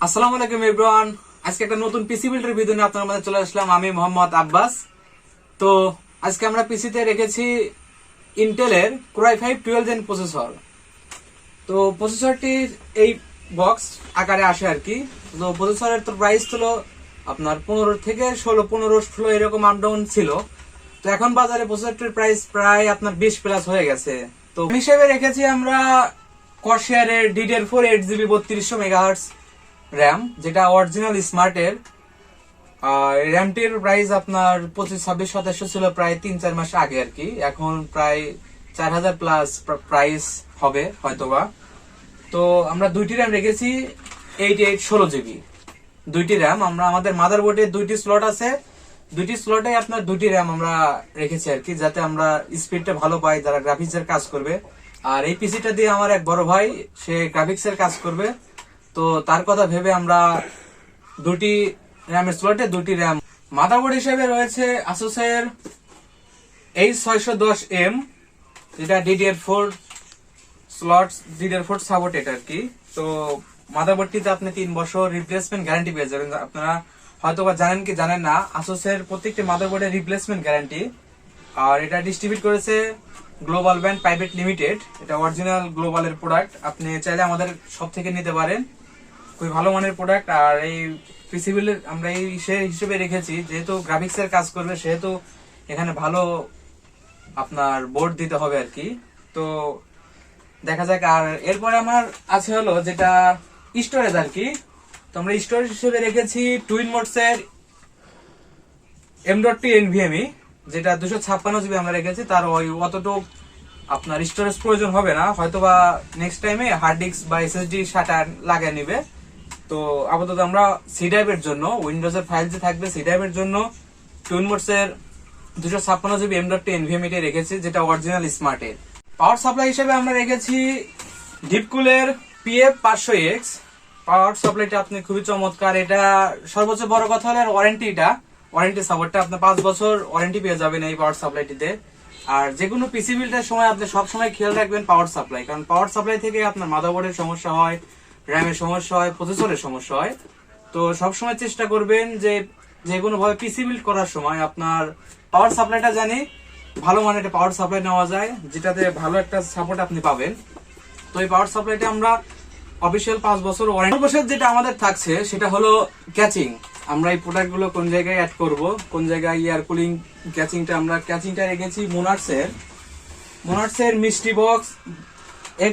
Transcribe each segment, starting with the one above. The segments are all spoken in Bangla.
আসসালামু আলাইকুম এভরিওয়ান। আজকে একটা নতুন পিসি বিল্ডের ভিডিও নিয়ে আপনার মধ্যে চলে আসলাম। আমি মোহাম্মদ আব্বাস। তো আজকে আমরা পিসিতে রেখেছি ইন্টেলের কোরাই 5 12 জেন প্রসেসর। তো প্রসেসরটি এই বক্স আকারে আসে আর কি। তো প্রসেসরের তো প্রাইস ছিল আপনার 15 থেকে 16 এরকম আপ ডাউন ছিল। তো এখন বাজারে প্রসেসরটির প্রাইস প্রায় আপনার 20 প্লাস হয়ে গেছে। তো হিসেবে রেখেছি আমরা কর্সায়ারের DDR4 8GB 3200 মেগাহার্টজ র্যাম, যেটা অরিজিনাল স্মার্টের। র্যামটির প্রাইস আপনার 25, 26, 27 ছিল প্রায় 3-4 মাস আগে আর কি। এখন প্রায় 4000 প্লাস প্রাইস হবে হয়তোবা। তো আমরা দুইটি র্যাম রেখেছি 88 16GB। দুইটি র্যাম আমরা আমাদের মাদারবোর্ডে দুইটি স্লট আছে, দুইটি স্লটে আপনার দুইটি র্যাম আমরা রেখেছি আর কি, যাতে আমরা স্পিডটা ভালো পাই যারা গ্রাফিক্সের কাজ করবে। আর এই পিসিটা দিয়ে আমার এক বড় ভাই, সে গ্রাফিক্সের কাজ করবে। তো তার কথা ভেবে আমরা দুটি র্যামের স্লটে দুটি র্যাম। মাদারবোর্ড হিসেবে রয়েছে আসুসের H610M, যেটা DDR4 স্লট, DDR4 সাপোর্টেড আর কি। তো মাদারবোর্ডটিতে আপনি 3 বছর রিপ্লেসমেন্ট গ্যারান্টি পেয়ে যাবেন। আপনারা হয়তো বা জানেন কি জানেন না, আসুসের প্রত্যেকটি মাদারবোর্ডের রিপ্লেসমেন্ট গ্যারান্টি। আর এটা ডিস্ট্রিবিউট করেছে গ্লোবাল ব্যান্ড প্রাইভেট লিমিটেড। এটা অরিজিনাল গ্লোবালের প্রোডাক্ট, আপনি চাইলে আমাদের সব থেকে নিতে পারেন। খুবই ভালো মানের প্রোডাক্ট। আর এই পিসিবিল আমরা এই হিসেবে রেখেছি, যেহেতু গ্রাফিক্স এর কাজ করবে সেহেতু এখানে ভালো আপনার বোর্ড দিতে হবে আর কি। তো দেখা যাক। আর এরপরে আমার আছে হলো যেটা স্টোরেজ আর কি। তো আমরা স্টোরেজ হিসেবে রেখেছি টুইন মোডস এর M.2 NVMe, যেটা 256GB আমরা রেখেছি। তার ওই অতটুক আপনার স্টোরেজ প্রয়োজন হবে না, হয়তোবা নেক্সট টাইমে হার্ড ডিস্ক বা SSD শাটার লাগিয়ে নিবে। তো আপাতত আমরা সি ড্রাইভের জন্য, উইন্ডোজের ফাইল যে থাকবে সি ড্রাইভের জন্য টুইন মোডস এর 256GB M.2 NVMe রেখেছি, যেটা অরিজিনাল স্মার্টের। পাওয়ার সাপ্লাই হিসেবে আমরা রেখেছি ডিপকুলের PF500X। পাওয়ার সাপ্লাইটা আপনি খুবই চমৎকার। এটা সর্বোচ্চ বড় কথা হলো ওয়ারেন্টি সাপোর্টটা, আপনি 5 বছর ওয়ারেন্টি পেয়ে যাবেন এই পাওয়ার সাপ্লাইটিতে। আর যে কোনো পিসি বিল্ডের সময় আপনি সবসময় খেয়াল রাখবেন পাওয়ার সাপ্লাই, কারণ পাওয়ার সাপ্লাই থেকে আপনার মাদারবোর্ডের সমস্যা হয়, র্যামের সমস্যা হয়, প্রসেসরের সমস্যা হয়। তো সবসময় চেষ্টা করবেন যে কোনো ভাবে পিসি বিল্ড করার সময় আপনার পাওয়ার সাপ্লাইটা জানি ভালো মানের একটা পাওয়ার সাপ্লাই নেওয়া যায়, যেটাতে ভালো একটা সাপোর্ট আপনি পাবেন। তো এই পাওয়ার সাপ্লাইটা আমরা অফিসিয়াল 5 বছর ওয়ারেন্টি। সর্বশেষ যেটা আমাদের থাকছে সেটা হলো ক্যাচিং। আমরা এই প্রোডাক্ট গুলো কোন জায়গায় অ্যাড করব, কোন জায়গায় এয়ার কুলিং ক্যাচিংটা রেখেছি মোনার্সের মিস্ট্রি বক্স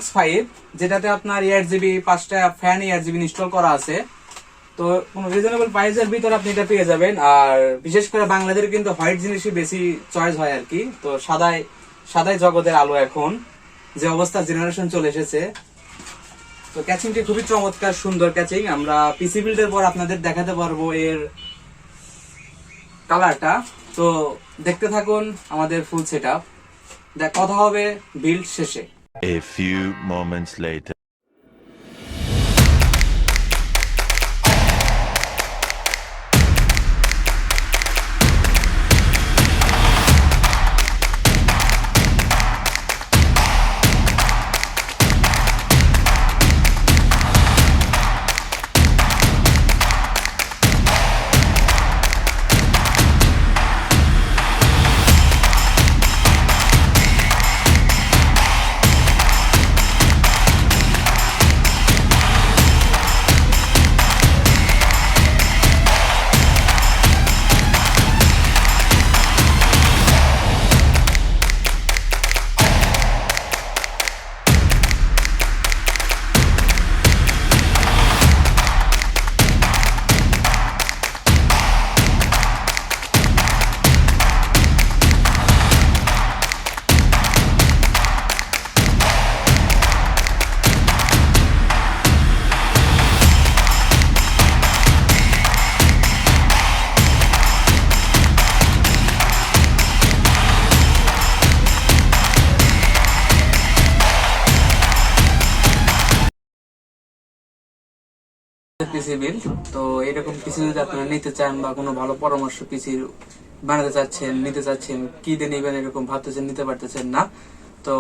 X5, যেটাতে আপনার 8GB 5টা ফ্যান 8GB ইনস্টল করা আছে। তো কোনো রিজনেবল প্রাইসের ভিতর আপনি এটা পেয়ে যাবেন। আর বিশেষ করে বাংলাদেশে কিন্তু হোয়াইট জিনিসই বেশি চয়েস হয় আর কি। তো সাদাই জগতের আলো এখন যে অবস্থা জেনারেশন চলে এসেছে। তো ক্যাচিংটি খুবই চমৎকার, সুন্দর ক্যাচিং। আমরা পিসি বিল্ডের পর আপনাদের দেখাতে পারবো এর কালারটা। তো দেখতে থাকুন আমাদের ফুল সেটআপ। কথা হবে বিল্ড শেষে। A few moments later. PC build. তো এরকম পিসি যদি আপনারা নিতে চান বা কোনো ভালো পরামর্শ পিসি বানাতে চাচ্ছেন, নিতে চাচ্ছেন, কি দিয়ে নেবেন এরকম ভাবতেছেন, নিতে পারতেছেন না, তো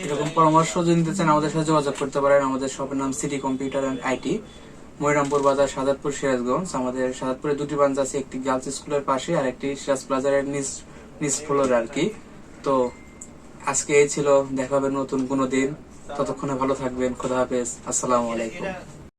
এরকম পরামর্শ যদি নিতে চান আমাদের সাথে যোগাযোগ করতে পারেন। আমাদের শপের নাম সিটি কম্পিউটার অ্যান্ড আইটি। ময়রামপুর বাজার, সাজাদপুর, সিরাজগঞ্জ। আমাদের সাজাদপুরে দুটি ব্রাঞ্চ আছে, একটি গার্লস স্কুলের পাশে আর একটি সিরাজ প্লাজারের নিচ ফ্লোরে আর কি। তো আজকে এই ছিল, দেখা হবে নতুন কোনো দিন। ততক্ষণে ভালো থাকবেন। খোদা হাফেজ। আসসালামু আলাইকুম।